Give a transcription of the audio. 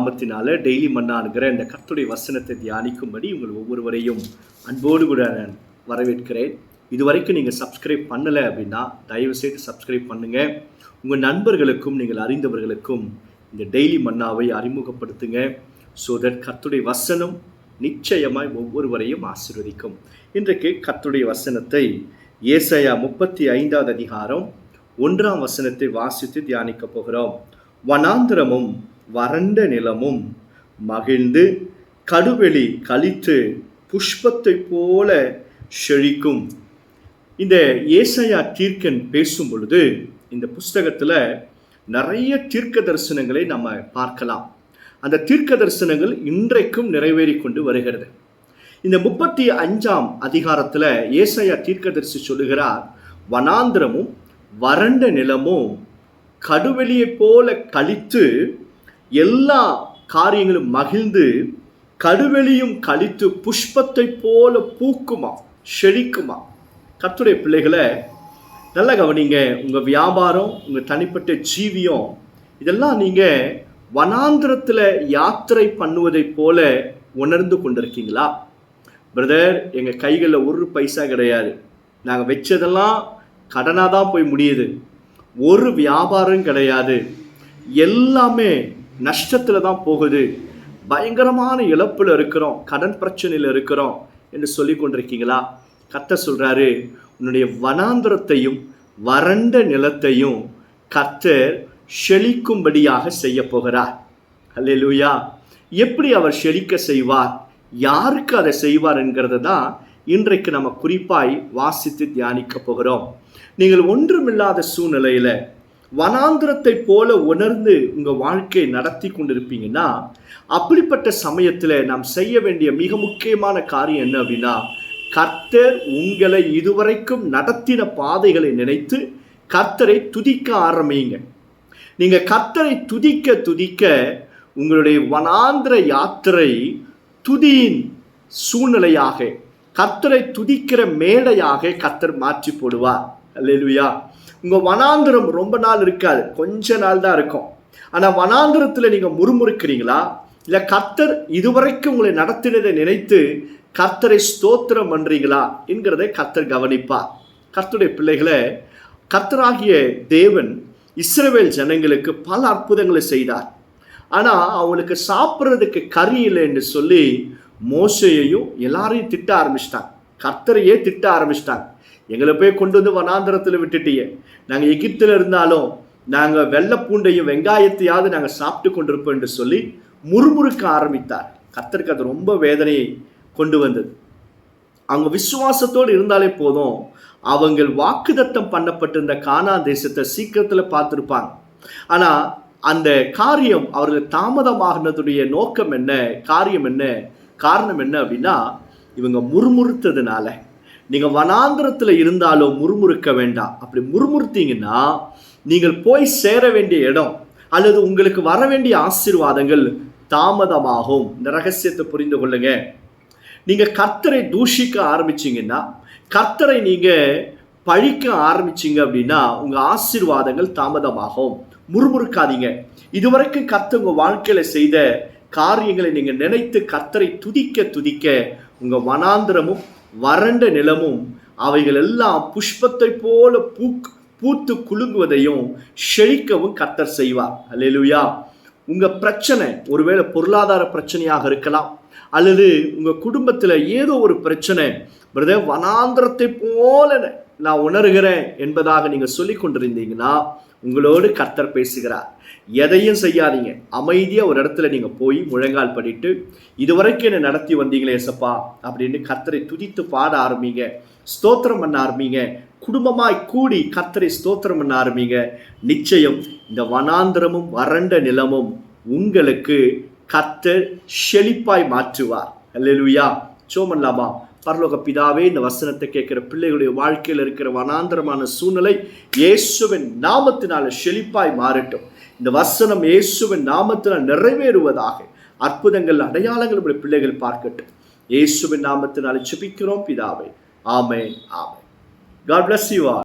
நாமத்தினால டெய்லி மன்னானுங்கிற இந்த கர்த்தருடைய வசனத்தை தியானிக்கும்படி உங்கள் ஒவ்வொருவரையும் அன்போடு கூட நான் வரவேற்கிறேன். இதுவரைக்கும் நீங்கள் சப்ஸ்கிரைப் பண்ணலை அப்படின்னா தயவுசெய்து சப்ஸ்கிரைப் பண்ணுங்கள். உங்கள் நண்பர்களுக்கும் நீங்கள் அறிந்தவர்களுக்கும் இந்த டெய்லி மன்னாவை அறிமுகப்படுத்துங்க. ஸோ தட் கர்த்தருடைய வசனம் நிச்சயமாய் ஒவ்வொருவரையும் ஆசீர்வதிக்கும். இன்றைக்கு கர்த்தருடைய வசனத்தை ஏசாயா 35 அதிகாரம் 1 வசனத்தை வாசித்து தியானிக்க போகிறோம். வனாந்திரமும் வறண்ட நிலமும் மகிழ்ந்து கடுவெளி களித்து புஷ்பத்தை போல செழிக்கும். இந்த ஏசாயா தீர்க்கன் பேசும் பொழுது இந்த புஸ்தகத்தில் நிறைய தீர்க்க தரிசனங்களை நம்ம பார்க்கலாம். அந்த தீர்க்க தரிசனங்கள் இன்றைக்கும் நிறைவேறி கொண்டு வருகிறது. இந்த 35 அதிகாரத்தில் ஏசாயா தீர்க்கதரிசி சொல்லுகிறார், வனாந்திரமும் வறண்ட நிலமும் கடுவெளியை போல களித்து எல்லா காரியங்களும் மகிழ்ந்து கடுவெளியும் களித்து புஷ்பத்தை போல பூக்குமா, செழிக்குமா. கர்த்தருடைய பிள்ளைகளை நல்லா கவனிங்க. உங்கள் வியாபாரம், உங்கள் தனிப்பட்ட ஜீவியம், இதெல்லாம் நீங்கள் வனாந்திரத்தில் யாத்திரை பண்ணுவதை போல உணர்ந்து கொண்டிருக்கீங்களா? பிரதர், எங்கள் கைகளில் ஒரு பைசா கிடையாது, நாங்கள் வச்சதெல்லாம் கடனாக தான் போய் முடியுது, ஒரு வியாபாரம் கிடையாது, எல்லாமே நஷ்டத்தில் தான் போகுது, பயங்கரமான இழப்பில் இருக்கிறோம், கடன் பிரச்சனையில் இருக்கிறோம் என்று சொல்லி கொண்டிருக்கீங்களா? கர்த்தர் சொல்கிறாரு, உன்னுடைய வனாந்திரத்தையும் வறண்ட நிலத்தையும் கர்த்தர் செழிக்கும்படியாக செய்ய போகிறார். அல்லேலூயா. எப்படி அவர் செழிக்க செய்வார், யாருக்கு அதை செய்வார் என்கிறத தான் இன்றைக்கு நம்ம குறிப்பாய் வாசித்து தியானிக்க போகிறோம். நீங்கள் ஒன்றுமில்லாத சூழ்நிலையில் வனாந்திரத்தை போல உணர்ந்து உங்கள் வாழ்க்கையை நடத்தி கொண்டிருப்பீங்கன்னா, அப்படிப்பட்ட சமயத்தில் நாம் செய்ய வேண்டிய மிக முக்கியமான காரியம் என்ன அப்படின்னா, கர்த்தர் உங்களை இதுவரைக்கும் நடத்தின பாதைகளை நினைத்து கர்த்தரை துதிக்க ஆரம்பிங்க. நீங்கள் கர்த்தரை துதிக்க துதிக்க உங்களுடைய வனாந்திர யாத்திரை துதியின் சூழ்நிலையாக, கர்த்தரை துதிக்கிற மேடையாக கர்த்தர் மாற்றி போடுவார். அல்லேலூயா. உங்கள் வனாந்திரம் ரொம்ப நாள் இருக்காது, கொஞ்ச நாள் தான் இருக்கும். ஆனால் வனாந்திரத்தில் நீங்கள் முறுமுறுக்கிறீங்களா, இல்லை கர்த்தர் இதுவரைக்கும் உங்களை நடத்தினதை நினைத்து கர்த்தரை ஸ்தோத்திரம் பண்ணுறீங்களா என்கிறதை கர்த்தர் கவனிப்பார். கர்த்தருடைய பிள்ளைகளை, கர்த்தராகிய தேவன் இஸ்ரவேல் ஜனங்களுக்கு பல அற்புதங்களை செய்தார். ஆனால் அவங்களுக்கு சாப்பிட்றதுக்கு கறி இல்லை என்று சொல்லி மோசேயையும் எல்லாரையும் திட்ட ஆரம்பிச்சிட்டாங்க. கர்த்தரையே திட்ட ஆரம்பிச்சிட்டாங்க. எங்களை போய் கொண்டு வந்து வனாந்திரத்தில் விட்டுட்டியே, நாங்கள் எகிப்தில் இருந்தாலும் நாங்கள் வெள்ளை பூண்டையும் வெங்காயத்தையாவது நாங்கள் சாப்பிட்டு கொண்டிருப்போம் என்று சொல்லி முறுமுறுக்க ஆரம்பித்தார். கர்த்தருக்கு அது ரொம்ப வேதனையை கொண்டு வந்தது. அவங்க விசுவாசத்தோடு இருந்தாலே போதும், அவங்க வாக்குதத்தம் பண்ணப்பட்டிருந்த கானான் தேசத்தை சீக்கிரத்தில் பார்த்துருப்பாங்க. ஆனால் அந்த காரியம் அவர்கள் தாமதமாகினதுடைய நோக்கம் என்ன, காரியம் என்ன, காரணம் என்ன அப்படின்னா, இவங்க முறுமுறுத்ததுனால. நீங்கள் வனாந்திரத்தில் இருந்தாலும் முறுமுறுக்க வேண்டாம். அப்படி முறுமுறுத்தீங்கன்னா நீங்கள் போய் சேர வேண்டிய இடம் அல்லது உங்களுக்கு வர வேண்டிய ஆசீர்வாதங்கள் தாமதமாகும். இந்த ரகசியத்தை புரிந்து கொள்ளுங்க. நீங்கள் கர்த்தரை தூஷிக்க ஆரம்பிச்சிங்கன்னா, கர்த்தரை நீங்கள் பழிக்க ஆரம்பிச்சிங்க அப்படின்னா உங்கள் ஆசீர்வாதங்கள் தாமதமாகும். முறுமுறுக்காதீங்க. இதுவரைக்கும் கர்த்தர் உங்கள் வாழ்க்கையில் செய்த காரியங்களை நீங்கள் நினைத்து கர்த்தரை துதிக்க துதிக்க உங்கள் வனாந்திரமும் வறண்ட நிலமும் அவைகள் எல்லாம் புஷ்பத்தை போல பூத்து குலுங்குவதையும் செழிக்கவும் கர்த்தர் செய்வார். அல்லேலூயா. உங்கள் பிரச்சனை ஒருவேளை பொருளாதார பிரச்சனையாக இருக்கலாம், அல்லது உங்கள் குடும்பத்தில் ஏதோ ஒரு பிரச்சனை. பிரதர், வனாந்திரத்தை போல நான் உணர்கிறேன் என்பதாக நீங்கள் சொல்லி கொண்டிருந்தீங்கன்னா உங்களோடு கர்த்தர் பேசுகிறார். எதையும் செய்யாதீங்க, அமைதியாக ஒரு இடத்துல நீங்கள் போய் முழங்கால் படிட்டு, இதுவரைக்கும் என்னை நடத்தி வந்தீங்களே ஏசப்பா அப்படின்னு கர்த்தரை துதித்து பாட ஆரம்பிங்க, ஸ்தோத்திரம் பண்ண ஆரம்பிங்க. குடும்பமாய் கூடி கர்த்தரை ஸ்தோத்திரம் பண்ண ஆரம்பிங்க. நிச்சயம் இந்த வனாந்திரமும் வறண்ட நிலமும் உங்களுக்கு கர்த்தர் செழிப்பாய் மாற்றுவார். அல்லேலூயா. சோமன்லாமா. பரலோக பிதாவே, இந்த வசனத்தை கேட்கிற பிள்ளைகளுடைய வாழ்க்கையில் இருக்கிற வனாந்திரமான சூழ்நிலை இயேசுவின் நாமத்தினால செழிப்பாய் மாறட்டும். இந்த வசனம் இயேசுவின் நாமத்தினால் நிறைவேறுவதாக அற்புதங்கள், அடையாளங்கள் உடைய பிள்ளைகள் பார்க்கட்டும். இயேசுவின் நாமத்தினால் ஜெபிக்கிறோம் பிதாவே. ஆமென், ஆமென். God bless you all.